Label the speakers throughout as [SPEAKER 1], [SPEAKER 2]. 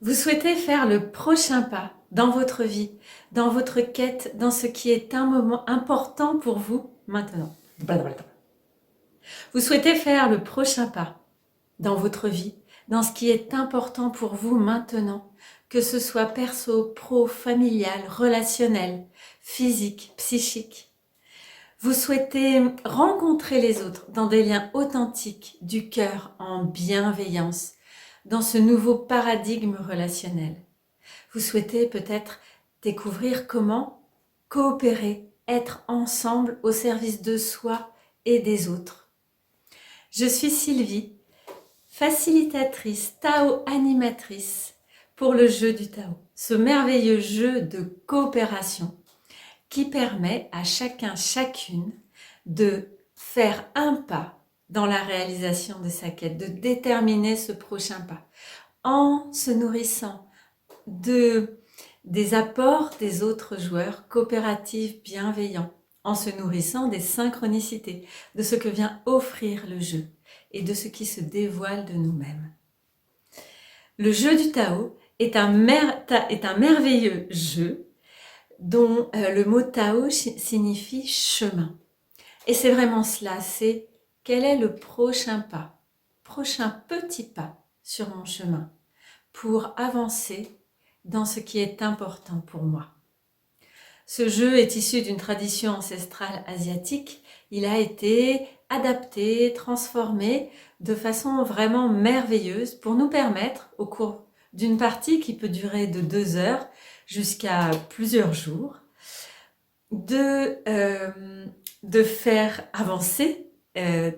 [SPEAKER 1] Vous souhaitez faire le prochain pas dans votre vie, dans votre quête, dans ce qui est un moment important pour vous maintenant. Vous souhaitez faire le prochain pas dans votre vie, dans ce qui est important pour vous maintenant, que ce soit perso, pro, familial, relationnel, physique, psychique. Vous souhaitez rencontrer les autres dans des liens authentiques, du cœur, en bienveillance, dans ce nouveau paradigme relationnel. Vous souhaitez peut-être découvrir comment coopérer, être ensemble au service de soi et des autres. Je suis Sylvie, facilitatrice, Tao animatrice pour le jeu du Tao, ce merveilleux jeu de coopération qui permet à chacun, chacune de faire un pas dans la réalisation de sa quête, de déterminer ce prochain pas, en se nourrissant des apports des autres joueurs coopératifs bienveillants, en se nourrissant des synchronicités, de ce que vient offrir le jeu et de ce qui se dévoile de nous-mêmes. Le jeu du Tao est un merveilleux jeu dont le mot Tao signifie chemin. Et c'est vraiment cela, c'est quel est le prochain pas, prochain petit pas sur mon chemin pour avancer dans ce qui est important pour moi. Ce jeu est issu d'une tradition ancestrale asiatique. Il a été adapté, transformé de façon vraiment merveilleuse pour nous permettre, au cours d'une partie qui peut durer de 2 heures jusqu'à plusieurs jours, de faire avancer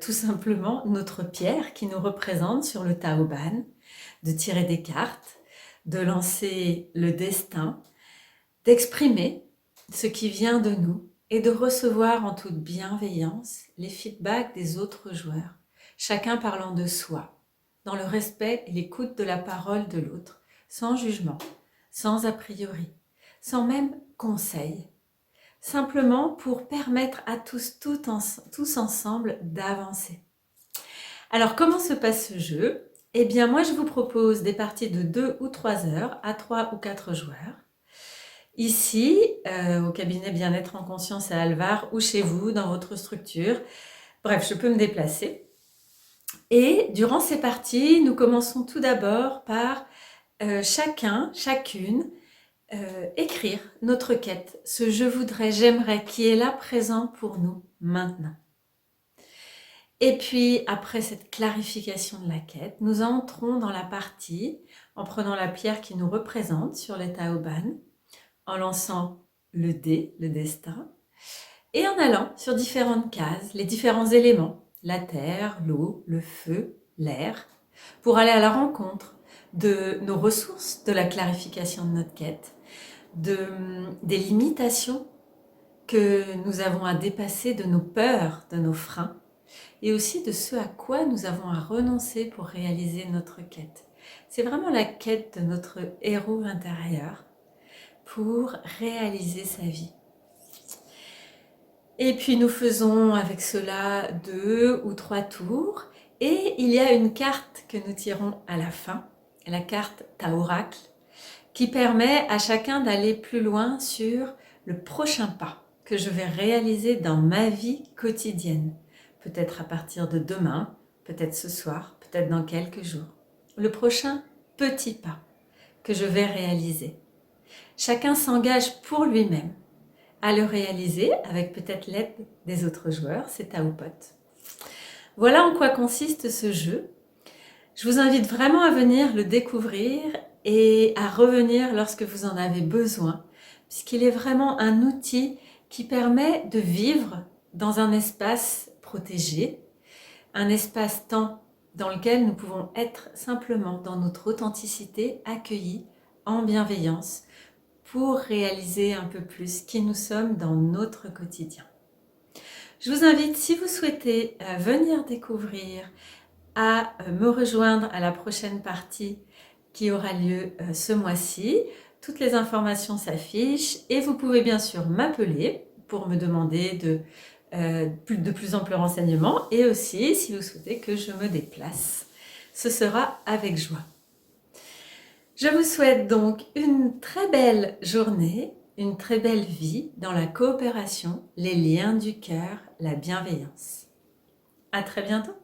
[SPEAKER 1] tout simplement notre pierre qui nous représente sur le Taoban, de tirer des cartes, de lancer le destin, d'exprimer ce qui vient de nous et de recevoir en toute bienveillance les feedbacks des autres joueurs, chacun parlant de soi, dans le respect et l'écoute de la parole de l'autre, sans jugement, sans a priori, sans même conseil, simplement pour permettre à tous ensemble d'avancer. Alors comment se passe ce jeu ? Eh bien moi je vous propose des parties de 2 ou 3 heures à 3 ou 4 joueurs. Ici, au cabinet Bien-être en conscience à Alvar ou chez vous, dans votre structure. Bref, je peux me déplacer. Et durant ces parties, nous commençons tout d'abord par chacun, chacune, écrire notre quête, ce je voudrais, j'aimerais, qui est là présent pour nous maintenant. Et puis, après cette clarification de la quête, nous entrons dans la partie en prenant la pierre qui nous représente sur les Taoban, en lançant le dé, le destin, et en allant sur différentes cases, les différents éléments, la terre, l'eau, le feu, l'air, pour aller à la rencontre de nos ressources, de la clarification de notre quête, des limitations que nous avons à dépasser, de nos peurs, de nos freins, et aussi de ce à quoi nous avons à renoncer pour réaliser notre quête. C'est vraiment la quête de notre héros intérieur pour réaliser sa vie. Et puis nous faisons avec cela 2 ou 3 tours et il y a une carte que nous tirons à la fin, la carte Taoracle, qui permet à chacun d'aller plus loin sur le prochain pas que je vais réaliser dans ma vie quotidienne. Peut-être à partir de demain, peut-être ce soir, peut-être dans quelques jours. Le prochain petit pas que je vais réaliser. Chacun s'engage pour lui-même à le réaliser avec peut-être l'aide des autres joueurs, c'est Tao Pot. Voilà en quoi consiste ce jeu. Je vous invite vraiment à venir le découvrir et à revenir lorsque vous en avez besoin, puisqu'il est vraiment un outil qui permet de vivre dans un espace protégé, un espace-temps dans lequel nous pouvons être simplement dans notre authenticité, accueillis en bienveillance, pour réaliser un peu plus qui nous sommes dans notre quotidien. Je vous invite, si vous souhaitez venir découvrir, à me rejoindre à la prochaine partie qui aura lieu ce mois-ci. Toutes les informations s'affichent et vous pouvez bien sûr m'appeler pour me demander de plus amples renseignements et aussi si vous souhaitez que je me déplace. Ce sera avec joie. Je vous souhaite donc une très belle journée, une très belle vie dans la coopération, les liens du cœur, la bienveillance. À très bientôt.